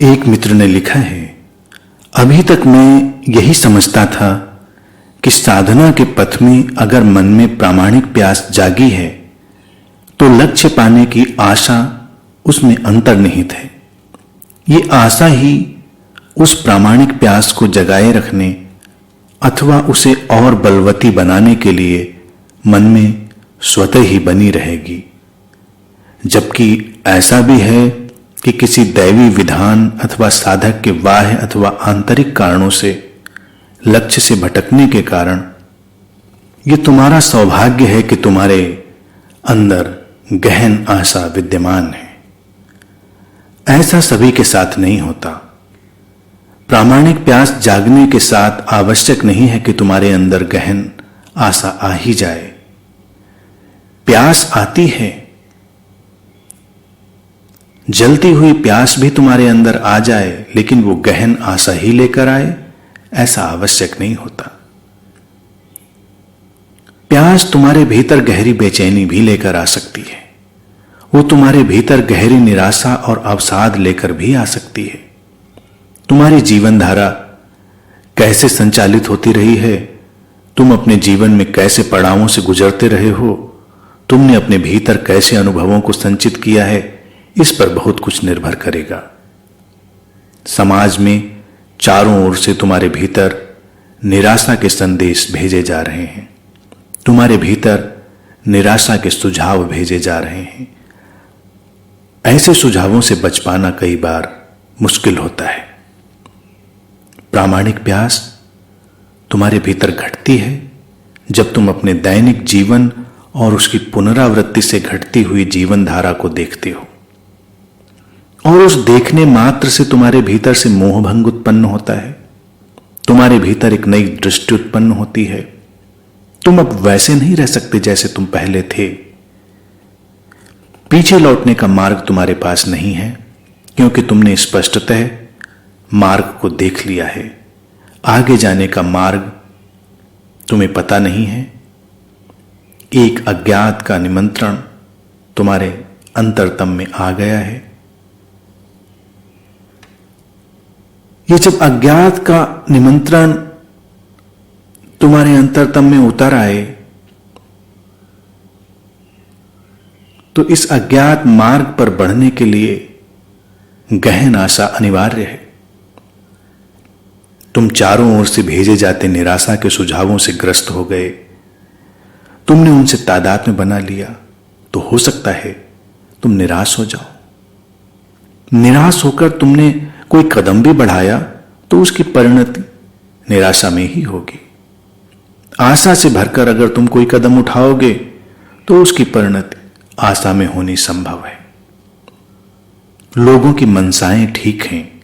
एक मित्र ने लिखा है, अभी तक मैं यही समझता था कि साधना के पथ में अगर मन में प्रामाणिक प्यास जागी है तो लक्ष्य पाने की आशा उसमें अंतर्निहित है। ये आशा ही उस प्रामाणिक प्यास को जगाए रखने अथवा उसे और बलवती बनाने के लिए मन में स्वतः ही बनी रहेगी। जबकि ऐसा भी है कि किसी दैवी विधान अथवा साधक के बाह्य अथवा आंतरिक कारणों से लक्ष्य से भटकने के कारण यह तुम्हारा सौभाग्य है कि तुम्हारे अंदर गहन आशा विद्यमान है। ऐसा सभी के साथ नहीं होता। प्रामाणिक प्यास जागने के साथ आवश्यक नहीं है कि तुम्हारे अंदर गहन आशा आ ही जाए। प्यास आती है, जलती हुई प्यास भी तुम्हारे अंदर आ जाए, लेकिन वो गहन आशा ही लेकर आए, ऐसा आवश्यक नहीं होता। प्यास तुम्हारे भीतर गहरी बेचैनी भी लेकर आ सकती है। वो तुम्हारे भीतर गहरी निराशा और अवसाद लेकर भी आ सकती है। तुम्हारी जीवन धारा कैसे संचालित होती रही है, तुम अपने जीवन में कैसे पड़ावों से गुजरते रहे हो, तुमने अपने भीतर कैसे अनुभवों को संचित किया है, इस पर बहुत कुछ निर्भर करेगा। समाज में चारों ओर से तुम्हारे भीतर निराशा के संदेश भेजे जा रहे हैं, तुम्हारे भीतर निराशा के सुझाव भेजे जा रहे हैं। ऐसे सुझावों से बच पाना कई बार मुश्किल होता है। प्रामाणिक प्यास तुम्हारे भीतर घटती है जब तुम अपने दैनिक जीवन और उसकी पुनरावृत्ति से घटती हुई जीवन धारा को देखते हो, और उस देखने मात्र से तुम्हारे भीतर से मोहभंग उत्पन्न होता है। तुम्हारे भीतर एक नई दृष्टि उत्पन्न होती है। तुम अब वैसे नहीं रह सकते जैसे तुम पहले थे। पीछे लौटने का मार्ग तुम्हारे पास नहीं है, क्योंकि तुमने स्पष्टतः मार्ग को देख लिया है। आगे जाने का मार्ग तुम्हें पता नहीं है। एक अज्ञात का निमंत्रण तुम्हारे अंतरतम में आ गया है। ये जब अज्ञात का निमंत्रण तुम्हारे अंतरतम में उतर आए तो इस अज्ञात मार्ग पर बढ़ने के लिए गहन आशा अनिवार्य है। तुम चारों ओर से भेजे जाते निराशा के सुझावों से ग्रस्त हो गए, तुमने उनसे तादात्म्य बना लिया, तो हो सकता है तुम निराश हो जाओ। निराश होकर तुमने कोई कदम भी बढ़ाया तो उसकी परिणति निराशा में ही होगी। आशा से भरकर अगर तुम कोई कदम उठाओगे तो उसकी परिणति आशा में होनी संभव है। लोगों की मनसाएं ठीक हैं,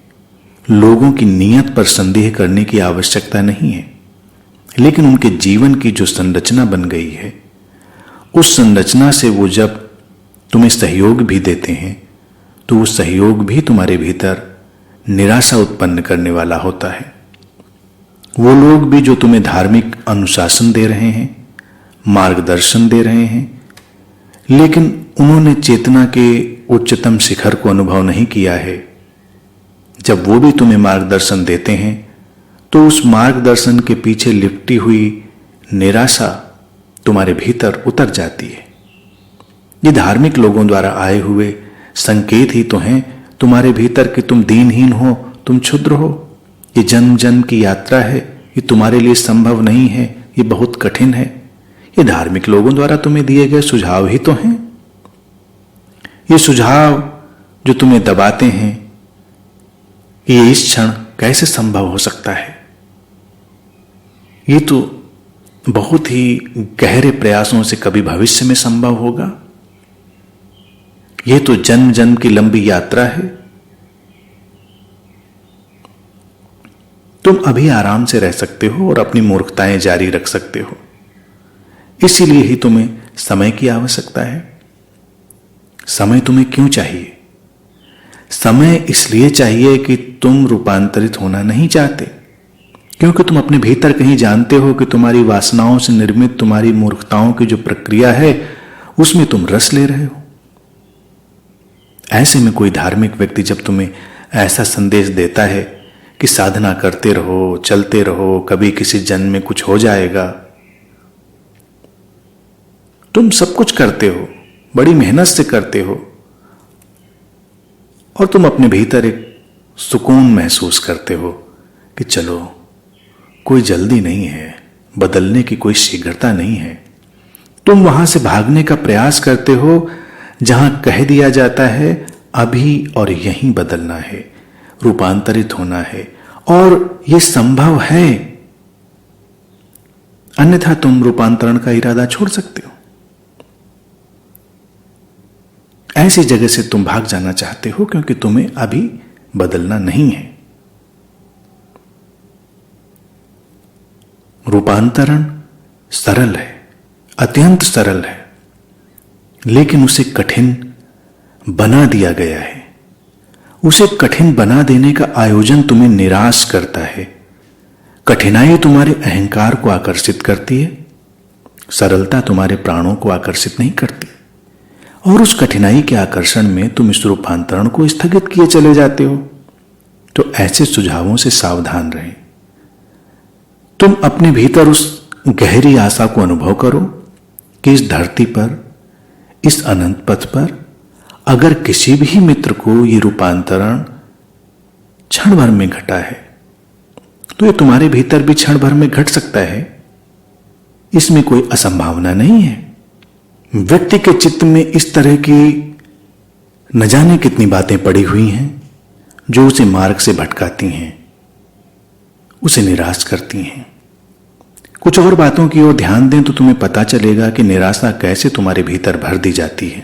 लोगों की नीयत पर संदेह करने की आवश्यकता नहीं है, लेकिन उनके जीवन की जो संरचना बन गई है, उस संरचना से वो जब तुम्हें सहयोग भी देते हैं तो वो सहयोग भी तुम्हारे भीतर निराशा उत्पन्न करने वाला होता है। वो लोग भी जो तुम्हें धार्मिक अनुशासन दे रहे हैं, मार्गदर्शन दे रहे हैं, लेकिन उन्होंने चेतना के उच्चतम शिखर को अनुभव नहीं किया है। जब वो भी तुम्हें मार्गदर्शन देते हैं तो उस मार्गदर्शन के पीछे लिपटी हुई निराशा तुम्हारे भीतर उतर जाती है। ये धार्मिक लोगों द्वारा आए हुए संकेत ही तो हैं तुम्हारे भीतर कि तुम दीनहीन हो, तुम क्षुद्र हो। ये जन्म जन्म की यात्रा है, ये तुम्हारे लिए संभव नहीं है, ये बहुत कठिन है। ये धार्मिक लोगों द्वारा तुम्हें दिए गए सुझाव ही तो हैं। ये सुझाव जो तुम्हें दबाते हैं कि ये इस क्षण कैसे संभव हो सकता है, ये तो बहुत ही गहरे प्रयासों से कभी भविष्य में संभव होगा। ये तो जन्म जन्म की लंबी यात्रा है। तुम अभी आराम से रह सकते हो और अपनी मूर्खताएं जारी रख सकते हो। इसीलिए ही तुम्हें समय की आवश्यकता है। समय तुम्हें क्यों चाहिए? समय इसलिए चाहिए कि तुम रूपांतरित होना नहीं चाहते, क्योंकि तुम अपने भीतर कहीं जानते हो कि तुम्हारी वासनाओं से निर्मित तुम्हारी मूर्खताओं की जो प्रक्रिया है उसमें तुम रस ले रहे हो। ऐसे में कोई धार्मिक व्यक्ति जब तुम्हें ऐसा संदेश देता है कि साधना करते रहो, चलते रहो, कभी किसी जन्म में कुछ हो जाएगा। तुम सब कुछ करते हो, बड़ी मेहनत से करते हो, और तुम अपने भीतर एक सुकून महसूस करते हो कि चलो कोई जल्दी नहीं है, बदलने की कोई शीघ्रता नहीं है। तुम वहां से भागने का प्रयास करते हो जहां कह दिया जाता है अभी और यहीं बदलना है, रूपांतरित होना है, और यह संभव है, अन्यथा तुम रूपांतरण का इरादा छोड़ सकते हो। ऐसी जगह से तुम भाग जाना चाहते हो क्योंकि तुम्हें अभी बदलना नहीं है। रूपांतरण सरल है, अत्यंत सरल है, लेकिन उसे कठिन बना दिया गया है। उसे कठिन बना देने का आयोजन तुम्हें निराश करता है। कठिनाई तुम्हारे अहंकार को आकर्षित करती है, सरलता तुम्हारे प्राणों को आकर्षित नहीं करती, और उस कठिनाई के आकर्षण में तुम इस रूपांतरण को स्थगित किए चले जाते हो। तो ऐसे सुझावों से सावधान रहें। तुम अपने भीतर उस गहरी आशा को अनुभव करो कि इस धरती पर, इस अनंत पथ पर अगर किसी भी मित्र को ये रूपांतरण क्षण भर में घटा है, तो ये तुम्हारे भीतर भी क्षण भर में घट सकता है। इसमें कोई असंभावना नहीं है। व्यक्ति के चित्त में इस तरह की न जाने कितनी बातें पड़ी हुई हैं जो उसे मार्ग से भटकाती हैं, उसे निराश करती हैं। कुछ और बातों की ओर ध्यान दें तो तुम्हें पता चलेगा कि निराशा कैसे तुम्हारे भीतर भर दी जाती है।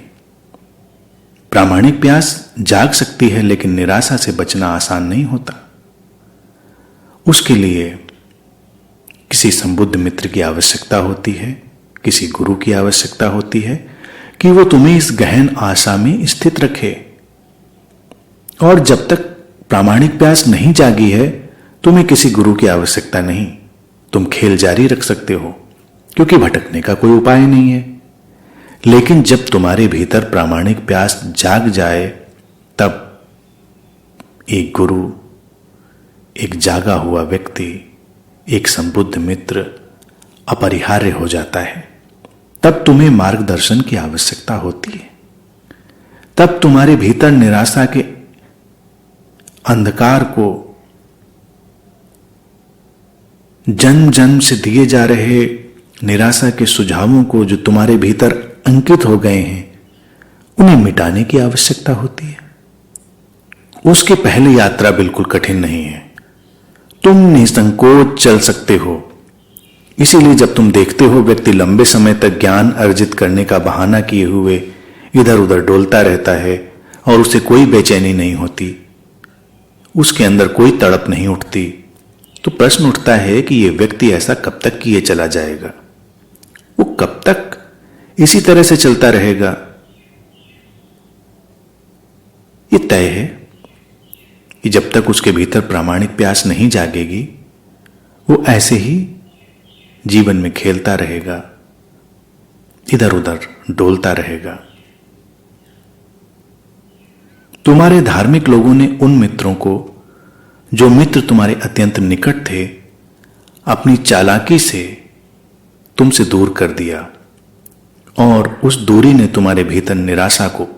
प्रामाणिक प्यास जाग सकती है, लेकिन निराशा से बचना आसान नहीं होता। उसके लिए किसी संबुद्ध मित्र की आवश्यकता होती है, किसी गुरु की आवश्यकता होती है कि वो तुम्हें इस गहन आशा में स्थित रखे। और जब तक प्रामाणिक प्यास नहीं जागी है, तुम्हें किसी गुरु की आवश्यकता नहीं। तुम खेल जारी रख सकते हो क्योंकि भटकने का कोई उपाय नहीं है। लेकिन जब तुम्हारे भीतर प्रामाणिक प्यास जाग जाए, तब एक गुरु, एक जागा हुआ व्यक्ति, एक संबुद्ध मित्र अपरिहार्य हो जाता है। तब तुम्हें मार्गदर्शन की आवश्यकता होती है। तब तुम्हारे भीतर निराशा के अंधकार को, जन्म जन्म से दिए जा रहे निराशा के सुझावों को जो तुम्हारे भीतर अंकित हो गए हैं, उन्हें मिटाने की आवश्यकता होती है। उसके पहले यात्रा बिल्कुल कठिन नहीं है। तुम निसंकोच चल सकते हो। इसीलिए जब तुम देखते हो व्यक्ति लंबे समय तक ज्ञान अर्जित करने का बहाना किए हुए इधर उधर डोलता रहता है और उसे कोई बेचैनी नहीं होती, उसके अंदर कोई तड़प नहीं उठती, तो प्रश्न उठता है कि यह व्यक्ति ऐसा कब तक किए चला जाएगा? वो कब तक इसी तरह से चलता रहेगा? ये तय है कि जब तक उसके भीतर प्रामाणिक प्यास नहीं जागेगी, वो ऐसे ही जीवन में खेलता रहेगा, इधर उधर डोलता रहेगा। तुम्हारे धार्मिक लोगों ने उन मित्रों को, जो मित्र तुम्हारे अत्यंत निकट थे, अपनी चालाकी से तुमसे दूर कर दिया, और उस दूरी ने तुम्हारे भीतर निराशा को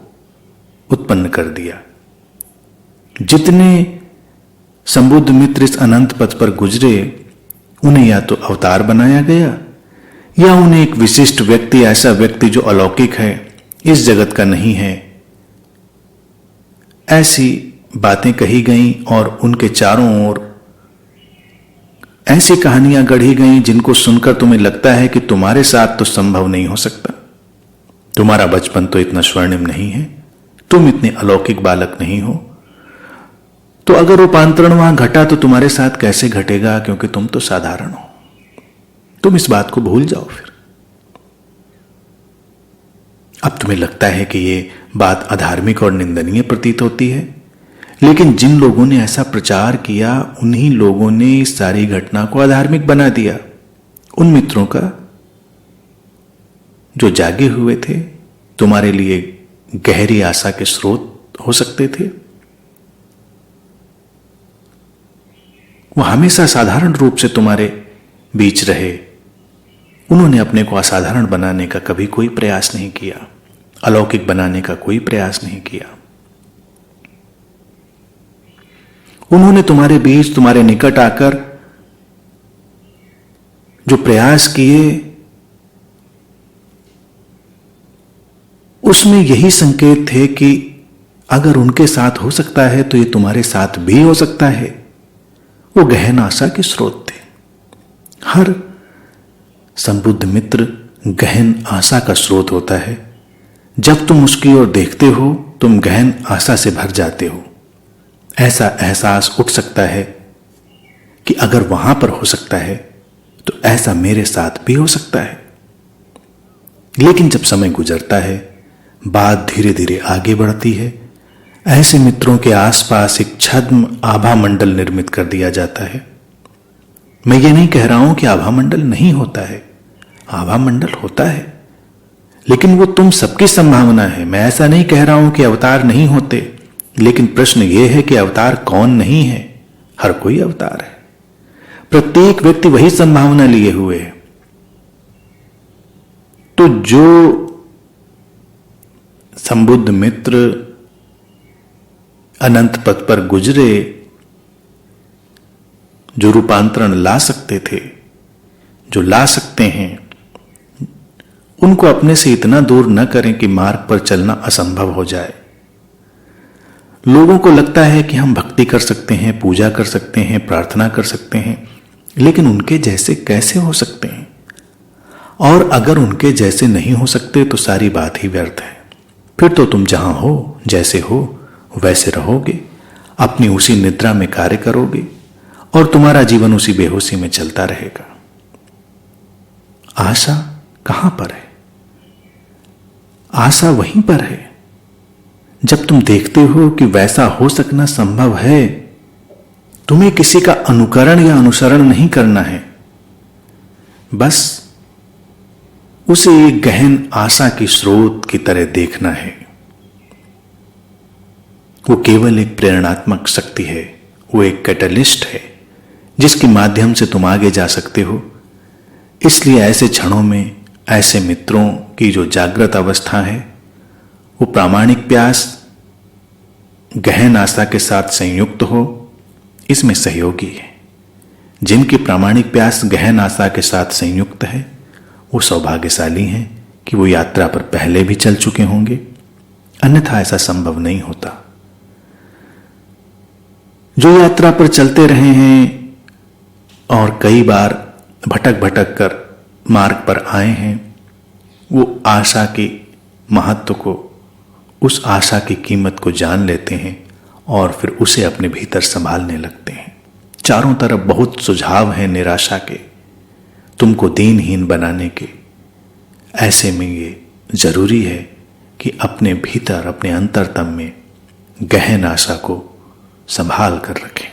उत्पन्न कर दिया। जितने संबुद्ध मित्र इस अनंत पथ पर गुजरे, उन्हें या तो अवतार बनाया गया, या उन्हें एक विशिष्ट व्यक्ति, ऐसा व्यक्ति जो अलौकिक है, इस जगत का नहीं है, ऐसी बातें कही गईं और उनके चारों ओर ऐसी कहानियां गढ़ी गईं जिनको सुनकर तुम्हें लगता है कि तुम्हारे साथ तो संभव नहीं हो सकता। तुम्हारा बचपन तो इतना स्वर्णिम नहीं है, तुम इतने अलौकिक बालक नहीं हो, तो अगर रूपांतरण वहां घटा तो तुम्हारे साथ कैसे घटेगा? क्योंकि तुम तो साधारण हो। तुम इस बात को भूल जाओ। फिर अब तुम्हें लगता है कि यह बात अधार्मिक और निंदनीय प्रतीत होती है, लेकिन जिन लोगों ने ऐसा प्रचार किया, उन्हीं लोगों ने इस सारी घटना को अधार्मिक बना दिया। उन मित्रों का जो जागे हुए थे, तुम्हारे लिए गहरी आशा के स्रोत हो सकते थे, वो हमेशा साधारण रूप से तुम्हारे बीच रहे। उन्होंने अपने को असाधारण बनाने का कभी कोई प्रयास नहीं किया, अलौकिक बनाने का कोई प्रयास नहीं किया। उन्होंने तुम्हारे बीच, तुम्हारे निकट आकर जो प्रयास किए, उसमें यही संकेत थे कि अगर उनके साथ हो सकता है तो ये तुम्हारे साथ भी हो सकता है। वो गहन आशा के स्रोत थे। हर संबुद्ध मित्र गहन आशा का स्रोत होता है। जब तुम उसकी ओर देखते हो, तुम गहन आशा से भर जाते हो। ऐसा एहसास उठ सकता है कि अगर वहां पर हो सकता है तो ऐसा मेरे साथ भी हो सकता है। लेकिन जब समय गुजरता है, बात धीरे धीरे आगे बढ़ती है। ऐसे मित्रों के आसपास एक छद्म आभा मंडल निर्मित कर दिया जाता है। मैं ये नहीं कह रहा हूं कि आभा मंडल नहीं होता है, आभा मंडल होता है, लेकिन वो तुम सबकी संभावना है। मैं ऐसा नहीं कह रहा हूं कि अवतार नहीं होते, लेकिन प्रश्न ये है कि अवतार कौन नहीं है। हर कोई अवतार है। प्रत्येक व्यक्ति वही संभावना लिए हुए है। तो जो संबुद्ध मित्र अनंत पथ पर गुजरे, जो रूपांतरण ला सकते थे, जो ला सकते हैं, उनको अपने से इतना दूर न करें कि मार्ग पर चलना असंभव हो जाए। लोगों को लगता है कि हम भक्ति कर सकते हैं, पूजा कर सकते हैं, प्रार्थना कर सकते हैं, लेकिन उनके जैसे कैसे हो सकते हैं? और अगर उनके जैसे नहीं हो सकते तो सारी बात ही व्यर्थ है। फिर तो तुम जहां हो, जैसे हो वैसे रहोगे, अपनी उसी निद्रा में कार्य करोगे और तुम्हारा जीवन उसी बेहोशी में चलता रहेगा। आशा कहां पर है? आशा वहीं पर है जब तुम देखते हो कि वैसा हो सकना संभव है। तुम्हें किसी का अनुकरण या अनुसरण नहीं करना है, बस उसे एक गहन आशा की स्रोत की तरह देखना है। वो केवल एक प्रेरणात्मक शक्ति है, वो एक कैटलिस्ट है जिसके माध्यम से तुम आगे जा सकते हो। इसलिए ऐसे क्षणों में ऐसे मित्रों की जो जागृत अवस्था है, वो प्रामाणिक प्यास गहन आशा के साथ संयुक्त हो, इसमें सहयोगी है। जिनकी प्रामाणिक प्यास गहन आशा के साथ संयुक्त है, वो सौभाग्यशाली हैं कि वो यात्रा पर पहले भी चल चुके होंगे, अन्यथा ऐसा संभव नहीं होता। जो यात्रा पर चलते रहे हैं और कई बार भटक भटक कर मार्ग पर आए हैं, वो आशा के महत्व को, उस आशा की कीमत को जान लेते हैं और फिर उसे अपने भीतर संभालने लगते हैं। चारों तरफ बहुत सुझाव हैं निराशा के, तुमको दीनहीन बनाने के। ऐसे में ये जरूरी है कि अपने भीतर, अपने अंतरतम में गहन आशा को संभाल कर रखें।